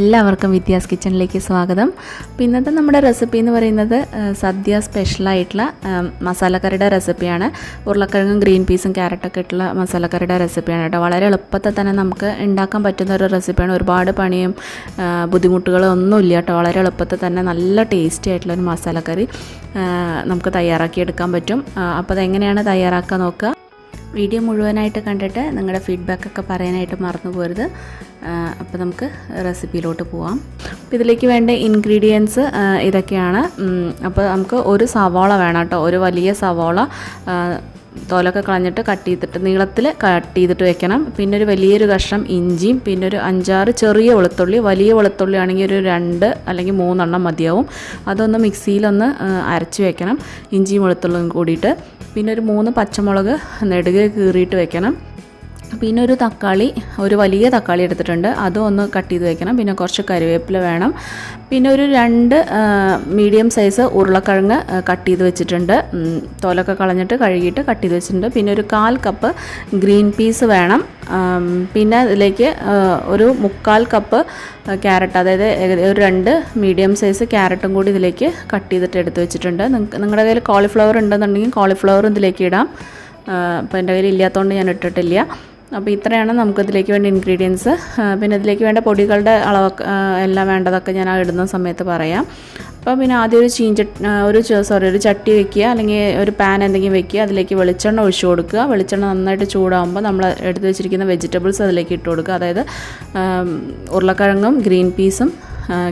എല്ലാവർക്കും വിദ്യാസ് കിച്ചണിലേക്ക് സ്വാഗതം. അപ്പോൾ ഇന്നത്തെ നമ്മുടെ റെസിപ്പി എന്ന് പറയുന്നത് സദ്യ സ്പെഷ്യലായിട്ടുള്ള മസാലക്കറിയുടെ റെസിപ്പിയാണ്. ഉരുളക്കിഴങ്ങും ഗ്രീൻ പീസും ക്യാരറ്റൊക്കെ ഇട്ടുള്ള മസാലക്കറിയുടെ റെസിപ്പിയാണ് കേട്ടോ. വളരെ എളുപ്പത്തിൽ തന്നെ നമുക്ക് ഉണ്ടാക്കാൻ പറ്റുന്ന ഒരു റെസിപ്പിയാണ്. ഒരുപാട് പണിയും ബുദ്ധിമുട്ടുകളും ഒന്നുമില്ല കേട്ടോ. വളരെ എളുപ്പത്തിൽ തന്നെ നല്ല ടേസ്റ്റി ആയിട്ടുള്ളൊരു മസാലക്കറി നമുക്ക് തയ്യാറാക്കി എടുക്കാൻ പറ്റും. അപ്പോൾ അതെങ്ങനെയാണ് തയ്യാറാക്കാൻ നോക്കുക. വീഡിയോ മുഴുവനായിട്ട് കണ്ടിട്ട് നിങ്ങളുടെ ഫീഡ്ബാക്കൊക്കെ പറയാനായിട്ട് മറന്നു പോകരുത്. അപ്പോൾ നമുക്ക് റെസിപ്പിയിലോട്ട് പോവാം. അപ്പോൾ ഇതിലേക്ക് വേണ്ട ഇൻഗ്രീഡിയൻസ് ഇതൊക്കെയാണ്. അപ്പോൾ നമുക്ക് ഒരു സവാള വേണം കേട്ടോ. ഒരു വലിയ സവാള തോലൊക്കെ കളഞ്ഞിട്ട് കട്ട് ചെയ്തിട്ട് നീളത്തിൽ കട്ട് ചെയ്തിട്ട് വെക്കണം. പിന്നെ ഒരു വലിയൊരു കഷ്ണം ഇഞ്ചിയും പിന്നെ ഒരു 5-6 ചെറിയ വെളുത്തുള്ളി. വലിയ വെളുത്തുള്ളി ആണെങ്കിൽ ഒരു 2 അല്ലെങ്കിൽ 3 എണ്ണം മതിയാവും. അതൊന്ന് മിക്സിയിലൊന്ന് അരച്ച് വെക്കണം, ഇഞ്ചിയും വെളുത്തുള്ളിയും കൂടിയിട്ട്. പിന്നെ ഒരു 3 പച്ചമുളക് നെടുകെ കീറിയിട്ട് വെക്കണം. പിന്നെ ഒരു തക്കാളി, ഒരു വലിയ തക്കാളി എടുത്തിട്ടുണ്ട്, അതും ഒന്ന് കട്ട് ചെയ്ത് വെക്കണം. പിന്നെ കുറച്ച് കറിവേപ്പില വേണം. പിന്നെ ഒരു 2 മീഡിയം സൈസ് ഉരുളക്കിഴങ്ങ് കട്ട് ചെയ്ത് വെച്ചിട്ടുണ്ട്. തോലൊക്കെ കളഞ്ഞിട്ട് കഴുകിയിട്ട് കട്ട് ചെയ്ത് വെച്ചിട്ടുണ്ട്. പിന്നെ ഒരു 1/4 കപ്പ് ഗ്രീൻ പീസ് വേണം. പിന്നെ ഇതിലേക്ക് ഒരു 1/4 കപ്പ് ക്യാരറ്റ്, അതായത് ഒരു 2 മീഡിയം സൈസ് ക്യാരറ്റും കൂടി ഇതിലേക്ക് കട്ട് ചെയ്തിട്ട് എടുത്ത് വെച്ചിട്ടുണ്ട്. നിങ്ങളുടെ കയ്യിൽ കോളിഫ്ലവർ ഉണ്ടെന്നുണ്ടെങ്കിൽ കോളിഫ്ലവറും ഇതിലേക്ക് ഇടാം. അപ്പോൾ എൻ്റെ കയ്യിൽ ഇല്ലാത്തതുകൊണ്ട് ഞാൻ ഇട്ടിട്ടില്ല. അപ്പോൾ ഇത്രയാണ് നമുക്കിതിലേക്ക് വേണ്ട ഇൻഗ്രീഡിയൻസ്. പിന്നെ ഇതിലേക്ക് വേണ്ട പൊടികളുടെ അളവ് എല്ലാം വേണ്ടതൊക്കെ ഞാൻ ഇടുന്ന സമയത്ത് പറയാം. അപ്പോൾ പിന്നെ ആദ്യം ഒരു ചട്ടി വെക്കുക, അല്ലെങ്കിൽ ഒരു പാൻ എന്തെങ്കിലും വെക്കുക. അതിലേക്ക് വെളിച്ചെണ്ണ ഒഴിച്ചു കൊടുക്കുക. വെളിച്ചെണ്ണ നന്നായിട്ട് ചൂടാകുമ്പോൾ നമ്മൾ എടുത്ത് വെച്ചിരിക്കുന്ന വെജിറ്റബിൾസ് അതിലേക്ക് ഇട്ട് കൊടുക്കുക. അതായത് ഉരുളക്കിഴങ്ങും ഗ്രീൻ പീസും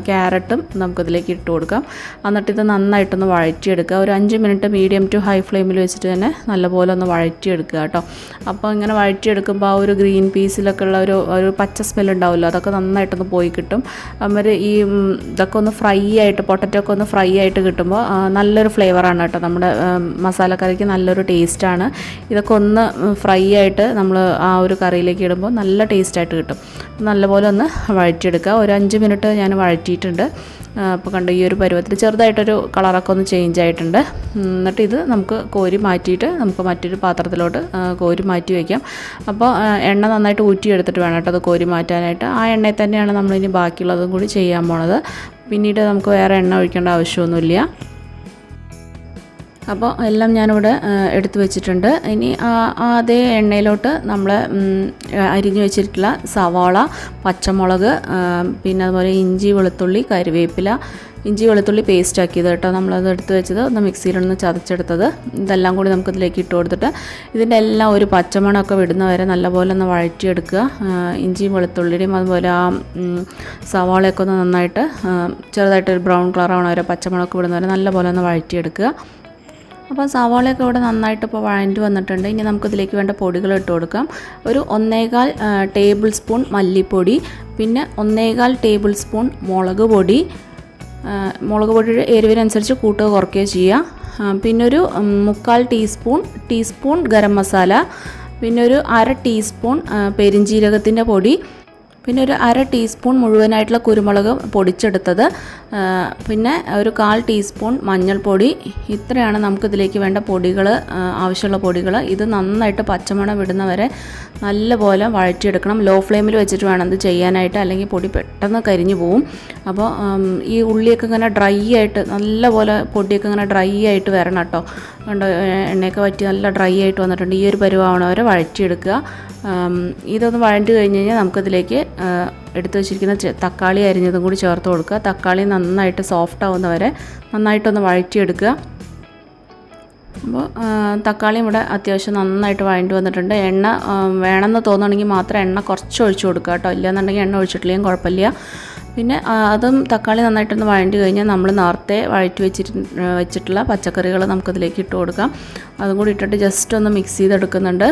ക്യാരറ്റും നമുക്കതിലേക്ക് ഇട്ട് കൊടുക്കാം. എന്നിട്ടിത് നന്നായിട്ടൊന്ന് വഴറ്റിയെടുക്കുക. ഒരു 5 മിനിറ്റ് മീഡിയം ടു ഹൈ ഫ്ലെയിമിൽ വെച്ചിട്ട് തന്നെ നല്ലപോലെ ഒന്ന് വഴറ്റിയെടുക്കുക കേട്ടോ. അപ്പോൾ ഇങ്ങനെ വഴറ്റിയെടുക്കുമ്പോൾ ആ ഒരു ഗ്രീൻ പീസിലൊക്കെ ഉള്ള ഒരു പച്ച സ്മെൽ ഉണ്ടാവുമല്ലോ, അതൊക്കെ നന്നായിട്ടൊന്ന് പോയി കിട്ടും. അവർ ഈ ഇതൊക്കെ ഒന്ന് ഫ്രൈ ആയിട്ട്, പൊട്ടറ്റോ ഒക്കെ ഒന്ന് ഫ്രൈ ആയിട്ട് കിട്ടുമ്പോൾ നല്ലൊരു ഫ്ലേവറാണ് കേട്ടോ. നമ്മുടെ മസാലക്കറിക്ക് നല്ലൊരു ടേസ്റ്റാണ്. ഇതൊക്കെ ഒന്ന് ഫ്രൈ ആയിട്ട് നമ്മൾ ആ ഒരു കറിയിലേക്ക് ഇടുമ്പോൾ നല്ല ടേസ്റ്റായിട്ട് കിട്ടും. നല്ലപോലെ ഒന്ന് വഴറ്റിയെടുക്കുക. ഒരു 5 മിനിറ്റ് ഞാൻ വഴറ്റിയിട്ടുണ്ട്. അപ്പോൾ കണ്ട ഈ ഒരു പരുവത്തിൽ ചെറുതായിട്ടൊരു കളറൊക്കെ ഒന്ന് ചേഞ്ച് ആയിട്ടുണ്ട്. എന്നിട്ട് ഇത് നമുക്ക് കോരി മാറ്റിയിട്ട് നമുക്ക് മറ്റൊരു പാത്രത്തിലോട്ട് കോരി മാറ്റി വയ്ക്കാം. അപ്പോൾ എണ്ണ നന്നായിട്ട് ഊറ്റിയെടുത്തിട്ട് വേണം കേട്ടോ അത് കോരി മാറ്റാനായിട്ട്. ആ എണ്ണയിൽ തന്നെയാണ് നമ്മളിനി ബാക്കിയുള്ളതും കൂടി ചെയ്യാൻ പോണത്. പിന്നീട് നമുക്ക് വേറെ എണ്ണ ഒഴിക്കേണ്ട ആവശ്യമൊന്നുമില്ല. അപ്പോൾ എല്ലാം ഞാനിവിടെ എടുത്തു വെച്ചിട്ടുണ്ട്. ഇനി അതേ എണ്ണയിലോട്ട് നമ്മൾ അരിഞ്ഞു വെച്ചിട്ടുള്ള സവാള, പച്ചമുളക്, പിന്നെ അതുപോലെ ഇഞ്ചി വെളുത്തുള്ളി കറിവേപ്പില, ഇഞ്ചി വെളുത്തുള്ളി പേസ്റ്റ് ആക്കിയത് കേട്ടോ നമ്മളത് എടുത്ത് വെച്ചത്, ഒന്ന് മിക്സിയിലൊന്ന് ചതച്ചെടുത്തത്. ഇതെല്ലാം കൂടി നമുക്കിതിലേക്ക് ഇട്ട് കൊടുത്തിട്ട് ഇതിൻ്റെ എല്ലാം ഒരു പച്ചമണമൊക്കെ വിടുന്ന വരെ നല്ലപോലെ ഒന്ന് വഴറ്റിയെടുക്കുക. ഇഞ്ചിയും വെളുത്തുള്ളിയും അതുപോലെ ആ സവാളയൊക്കെ ഒന്ന് നന്നായിട്ട് ചെറുതായിട്ടൊരു ബ്രൗൺ കളറാവണ വരെ, പച്ചമണമൊക്കെ വിടുന്ന വരെ നല്ലപോലെ ഒന്ന് വഴറ്റിയെടുക്കുക. അപ്പോൾ സവാളയൊക്കെ ഇവിടെ നന്നായിട്ട് ഇപ്പോൾ വഴണ്ടി വന്നിട്ടുണ്ട്. ഇനി നമുക്കിതിലേക്ക് വേണ്ട പൊടികൾ ഇട്ട് കൊടുക്കാം. ഒരു 1.25 ടേബിൾ സ്പൂൺ മല്ലിപ്പൊടി, പിന്നെ 1.25 ടേബിൾ സ്പൂൺ മുളക് പൊടിയുടെ എരിവിനനുസരിച്ച് കൂട്ടുക കുറയ്ക്കുകയോ ചെയ്യുക. പിന്നെ ഒരു 1/4 ടീസ്പൂൺ ഗരം മസാല, പിന്നെ ഒരു 1/2 ടീസ്പൂൺ പെരിഞ്ജീരകത്തിൻ്റെ പൊടി, പിന്നെ ഒരു 1/2 ടീസ്പൂൺ മുഴുവനായിട്ടുള്ള കുരുമുളക് പൊടിച്ചെടുത്തത്, പിന്നെ ഒരു 1/4 ടീസ്പൂൺ മഞ്ഞൾപ്പൊടി. ഇത്രയാണ് നമുക്കിതിലേക്ക് വേണ്ട പൊടികൾ, ആവശ്യമുള്ള പൊടികൾ. ഇത് നന്നായിട്ട് പച്ചമണം വിടുന്ന വരെ നല്ലപോലെ വഴറ്റിയെടുക്കണം. ലോ ഫ്ലെയിമിൽ വെച്ചിട്ട് വേണം ഇത് ചെയ്യാനായിട്ട്, അല്ലെങ്കിൽ പൊടി പെട്ടെന്ന് കരിഞ്ഞു പോവും. അപ്പോൾ ഈ ഉള്ളിയൊക്കെ ഇങ്ങനെ ഡ്രൈ ആയിട്ട് നല്ലപോലെ പൊടിയൊക്കെ ഇങ്ങനെ ഡ്രൈ ആയിട്ട് വരണം കേട്ടോ. കണ്ടോ, എണ്ണയൊക്കെ വറ്റി നല്ല ഡ്രൈ ആയിട്ട് വന്നിട്ടുണ്ട്. ഈ ഒരു പരുവാവണ വരെ വഴറ്റിയെടുക്കുക. ഇതൊന്ന് വഴറ്റി കഴിഞ്ഞ് കഴിഞ്ഞാൽ നമുക്കതിലേക്ക് എടുത്ത് വെച്ചിരിക്കുന്ന തക്കാളി അരിഞ്ഞതും കൂടി ചേർത്ത് കൊടുക്കുക. തക്കാളി നന്നായിട്ട് സോഫ്റ്റ് ആവുന്നവരെ നന്നായിട്ടൊന്ന് വഴറ്റിയെടുക്കുക. അപ്പോൾ തക്കാളിയും ഇവിടെ അത്യാവശ്യം നന്നായിട്ട് വഴണ്ടി വന്നിട്ടുണ്ട്. എണ്ണ വേണമെന്ന് തോന്നുകയാണെങ്കിൽ മാത്രം എണ്ണ കുറച്ച് ഒഴിച്ചു കൊടുക്കുക കേട്ടോ. ഇല്ലയെന്നുണ്ടെങ്കിൽ എണ്ണ ഒഴിച്ചിട്ടില്ലെങ്കിൽ കുഴപ്പമില്ല. പിന്നെ അതും തക്കാളി നന്നായിട്ടൊന്ന് വഴണ്ടി കഴിഞ്ഞാൽ നമ്മൾ നേരത്തെ വഴറ്റി വെച്ചിട്ടുള്ള പച്ചക്കറികൾ നമുക്കതിലേക്ക് ഇട്ട് കൊടുക്കാം. അതും കൂടി ഇട്ടിട്ട് ജസ്റ്റ് ഒന്ന് മിക്സ് ചെയ്തെടുക്കുന്നുണ്ട്.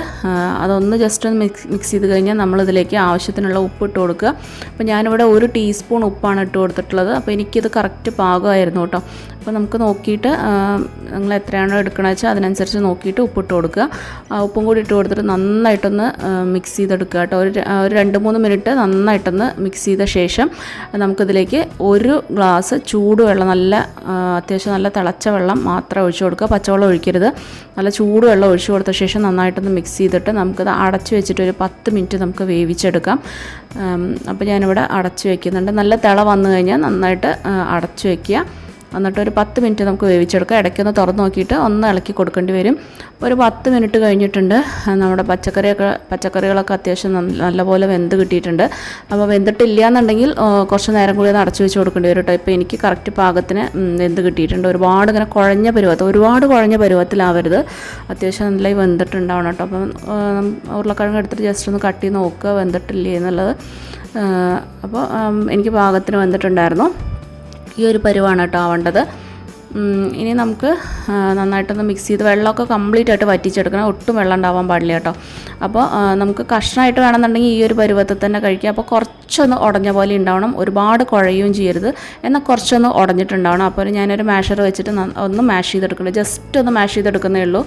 അതൊന്ന് ജസ്റ്റ് ഒന്ന് മിക്സ് ചെയ്ത് കഴിഞ്ഞാൽ നമ്മളിതിലേക്ക് ആവശ്യത്തിനുള്ള ഉപ്പ് ഇട്ട് കൊടുക്കുക. അപ്പോൾ ഞാനിവിടെ 1 ടീസ്പൂൺ ഉപ്പാണ് ഇട്ട് കൊടുത്തിട്ടുള്ളത്. അപ്പോൾ എനിക്കിത് കറക്റ്റ് പാകമായിരുന്നു കേട്ടോ. അപ്പോൾ നമുക്ക് നോക്കിയിട്ട് നിങ്ങൾ എത്രയാണോ എടുക്കണമെന്ന് വെച്ചാൽ അതിനനുസരിച്ച് നോക്കിയിട്ട് ഉപ്പിട്ട് കൊടുക്കുക. ഉപ്പും കൂടി ഇട്ട് കൊടുത്തിട്ട് നന്നായിട്ടൊന്ന് മിക്സ് ചെയ്തെടുക്കുക കേട്ടോ. ഒരു 2-3 മിനിറ്റ് നന്നായിട്ടൊന്ന് മിക്സ് ചെയ്ത ശേഷം നമുക്കിതിലേക്ക് 1 ഗ്ലാസ് ചൂടുവെള്ളം, അത്യാവശ്യം നല്ല തിളച്ച വെള്ളം മാത്രം ഒഴിച്ചു കൊടുക്കുക. പച്ചവെള്ളം ഒഴിക്കരുത്. നല്ല ചൂടുവെള്ളം ഒഴിച്ചു കൊടുത്ത ശേഷം നന്നായിട്ടൊന്ന് മിക്സ് ചെയ്തിട്ട് നമുക്കത് അടച്ചു വെച്ചിട്ട് ഒരു 10 മിനിറ്റ് നമുക്ക് വേവിച്ചെടുക്കാം. അപ്പോൾ ഞാനിവിടെ അടച്ചു വയ്ക്കുന്നുണ്ട്. നല്ല തിള വന്നു കഴിഞ്ഞാൽ നന്നായിട്ട് അടച്ചു വയ്ക്കുക. എന്നിട്ട് ഒരു 10 മിനിറ്റ് നമുക്ക് വേവിച്ചെടുക്കാം. ഇടയ്ക്കൊന്ന് തുറന്ന് നോക്കിയിട്ട് ഒന്ന് ഇളക്കി കൊടുക്കേണ്ടി വരും. ഒരു 10 മിനിറ്റ് കഴിഞ്ഞിട്ടുണ്ട്. നമ്മുടെ പച്ചക്കറികളൊക്കെ അത്യാവശ്യം നല്ലപോലെ വെന്ത് കിട്ടിയിട്ടുണ്ട്. അപ്പോൾ വെന്തിട്ടില്ല എന്നുണ്ടെങ്കിൽ കുറച്ച് നേരം കൂടി ഒന്ന് അടച്ചു വെച്ച് കൊടുക്കേണ്ടി വരും കേട്ടോ. ഇപ്പോൾ എനിക്ക് കറക്റ്റ് പാകത്തിന് വെന്ത് കിട്ടിയിട്ടുണ്ട്. ഒരുപാട് ഇങ്ങനെ ഒരുപാട് കുഴഞ്ഞ പരുവത്തിലാവരുത്. അത്യാവശ്യം നന്നായി വെന്തിട്ടുണ്ടാവണം കേട്ടോ. അപ്പം ഉരുളക്കിഴങ്ങ് എടുത്തിട്ട് ജസ്റ്റ് ഒന്ന് കട്ട് ചെയ്ത് നോക്കുക വെന്തിട്ടില്ലേ എന്നുള്ളത്. അപ്പോൾ എനിക്ക് പാകത്തിന് വെന്തിട്ടുണ്ടായിരുന്നു. ഈ ഒരു പരുവാണ് കേട്ടോ ആവേണ്ടത്. ഇനി നമുക്ക് നന്നായിട്ടൊന്ന് മിക്സ് ചെയ്ത് വെള്ളമൊക്കെ കംപ്ലീറ്റ് ആയിട്ട് വറ്റിച്ചെടുക്കണം. ഒട്ടും വെള്ളം ഉണ്ടാവാൻ പാടില്ല കേട്ടോ. അപ്പോൾ നമുക്ക് കഷ്ണമായിട്ട് വേണമെന്നുണ്ടെങ്കിൽ ഈ ഒരു പരുവത്തിൽ തന്നെ കഴിക്കാം. അപ്പോൾ കുറച്ചൊന്ന് ഉടഞ്ഞ പോലെ ഉണ്ടാവണം. ഒരുപാട് കുഴയുകയും ചെയ്യരുത്, എന്നാൽ കുറച്ചൊന്ന് ഉടഞ്ഞിട്ടുണ്ടാവണം. അപ്പോൾ ഞാനൊരു മാഷർ വെച്ചിട്ട് ഒന്ന് മാഷ് ചെയ്തെടുക്കുന്നുള്ളൂ. ജസ്റ്റ് ഒന്ന് മാഷ് ചെയ്തെടുക്കുന്നേ ഉള്ളൂ.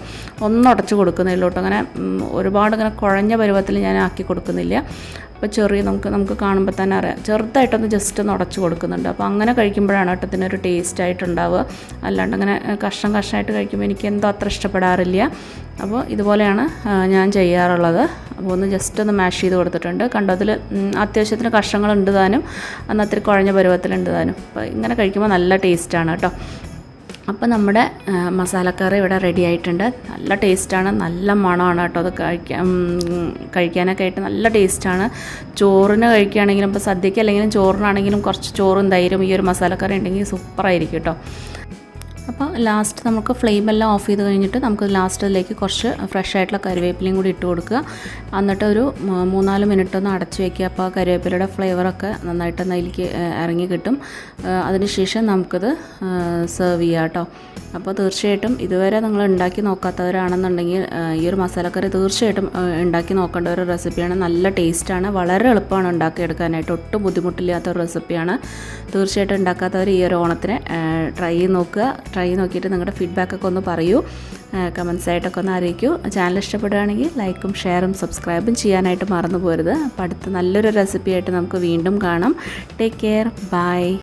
ഒന്ന് ഉടച്ച് കൊടുക്കുന്നേ ഉള്ളൂ കേട്ടോ. അങ്ങനെ ഒരുപാട് ഇങ്ങനെ കുഴഞ്ഞ പരുവത്തിൽ ഞാൻ ആക്കി കൊടുക്കുന്നില്ല. അപ്പോൾ നമുക്ക് കാണുമ്പോൾ തന്നെ അറിയാം, ചെറുതായിട്ടൊന്ന് ജസ്റ്റ് ഒന്ന് ഉടച്ച് കൊടുക്കുന്നുണ്ട്. അപ്പോൾ അങ്ങനെ കഴിക്കുമ്പോഴാണ് കേട്ടോ ഇതിനൊരു ടേസ്റ്റ് ആയിട്ടുണ്ടാവുക. അല്ലാണ്ട് അങ്ങനെ കഷ്ണമായിട്ട് കഴിക്കുമ്പോൾ എനിക്ക് എന്തോ അത്ര ഇഷ്ടപ്പെടാറില്ല. അപ്പോൾ ഇതുപോലെയാണ് ഞാൻ ചെയ്യാറുള്ളത്. അപ്പോൾ ഒന്ന് ജസ്റ്റ് ഒന്ന് മാഷ് ചെയ്ത് കൊടുത്തിട്ടുണ്ട്. കണ്ടോ, അതിൽ അത്യാവശ്യത്തിന് കഷ്ണങ്ങളുണ്ട് താനും, അന്ന് അത്തിരി കുഴഞ്ഞ പരുവത്തിലുണ്ട് താനും. അപ്പോൾ ഇങ്ങനെ കഴിക്കുമ്പോൾ നല്ല ടേസ്റ്റാണ് കേട്ടോ. അപ്പോൾ നമ്മുടെ മസാലക്കറി ഇവിടെ റെഡി ആയിട്ടുണ്ട്. നല്ല ടേസ്റ്റാണ്, നല്ല മണമാണ് കേട്ടോ. അത് കഴിക്കാനൊക്കെ ആയിട്ട് നല്ല ടേസ്റ്റാണ്. ചോറിന് കഴിക്കുകയാണെങ്കിലും ഇപ്പോൾ സദ്യയ്ക്ക് അല്ലെങ്കിലും ചോറിനാണെങ്കിലും കുറച്ച് ചോറും തൈരും ഈ ഒരു മസാലക്കറി ഉണ്ടെങ്കിൽ സൂപ്പറായിരിക്കും കേട്ടോ. അപ്പോൾ ലാസ്റ്റ് നമുക്ക് ഫ്ലെയിമെല്ലാം ഓഫ് ചെയ്ത് കഴിഞ്ഞിട്ട് നമുക്ക് ലാസ്റ്റിലേക്ക് കുറച്ച് ഫ്രഷ് ആയിട്ടുള്ള കറിവേപ്പിലയും കൂടി ഇട്ട് കൊടുക്കുക. എന്നിട്ട് ഒരു 3-4 മിനിറ്റ് ഒന്ന് അടച്ച് വയ്ക്കുക. അപ്പോൾ ആ കറിവേപ്പിലയുടെ ഫ്ലേവറൊക്കെ നന്നായിട്ടൊന്ന് അതിലേക്ക് ഇറങ്ങി കിട്ടും. അതിനുശേഷം നമുക്കത് സെർവ് ചെയ്യാം കേട്ടോ. അപ്പോൾ തീർച്ചയായിട്ടും ഇതുവരെ നിങ്ങൾ ഉണ്ടാക്കി നോക്കാത്തവരാണെന്നുണ്ടെങ്കിൽ ഈ ഒരു മസാലക്കറി തീർച്ചയായിട്ടും ഉണ്ടാക്കി നോക്കേണ്ട ഒരു റെസിപ്പിയാണ്. നല്ല ടേസ്റ്റാണ്, വളരെ എളുപ്പമാണ് ഉണ്ടാക്കിയെടുക്കാനായിട്ട്. ഒട്ടും ബുദ്ധിമുട്ടില്ലാത്ത ഒരു റെസിപ്പിയാണ്. തീർച്ചയായിട്ടും ഉണ്ടാക്കാത്തവർ ഈ ഒരു ഓണത്തിന് ട്രൈ ചെയ്ത് നോക്കുക. ട്രൈ നോക്കിയിട്ട് നിങ്ങളുടെ ഫീഡ്ബാക്കൊക്കെ ഒന്ന് പറയൂ, കമൻസ് ആയിട്ടൊക്കെ ഒന്ന് അറിയിക്കൂ. ചാനൽ ഇഷ്ടപ്പെടുകയാണെങ്കിൽ ലൈക്കും ഷെയറും സബ്സ്ക്രൈബും ചെയ്യാനായിട്ട് മറന്നു പോരുത്. അപ്പോൾ അടുത്ത നല്ലൊരു റെസിപ്പിയായിട്ട് നമുക്ക് വീണ്ടും കാണാം. Take care, by.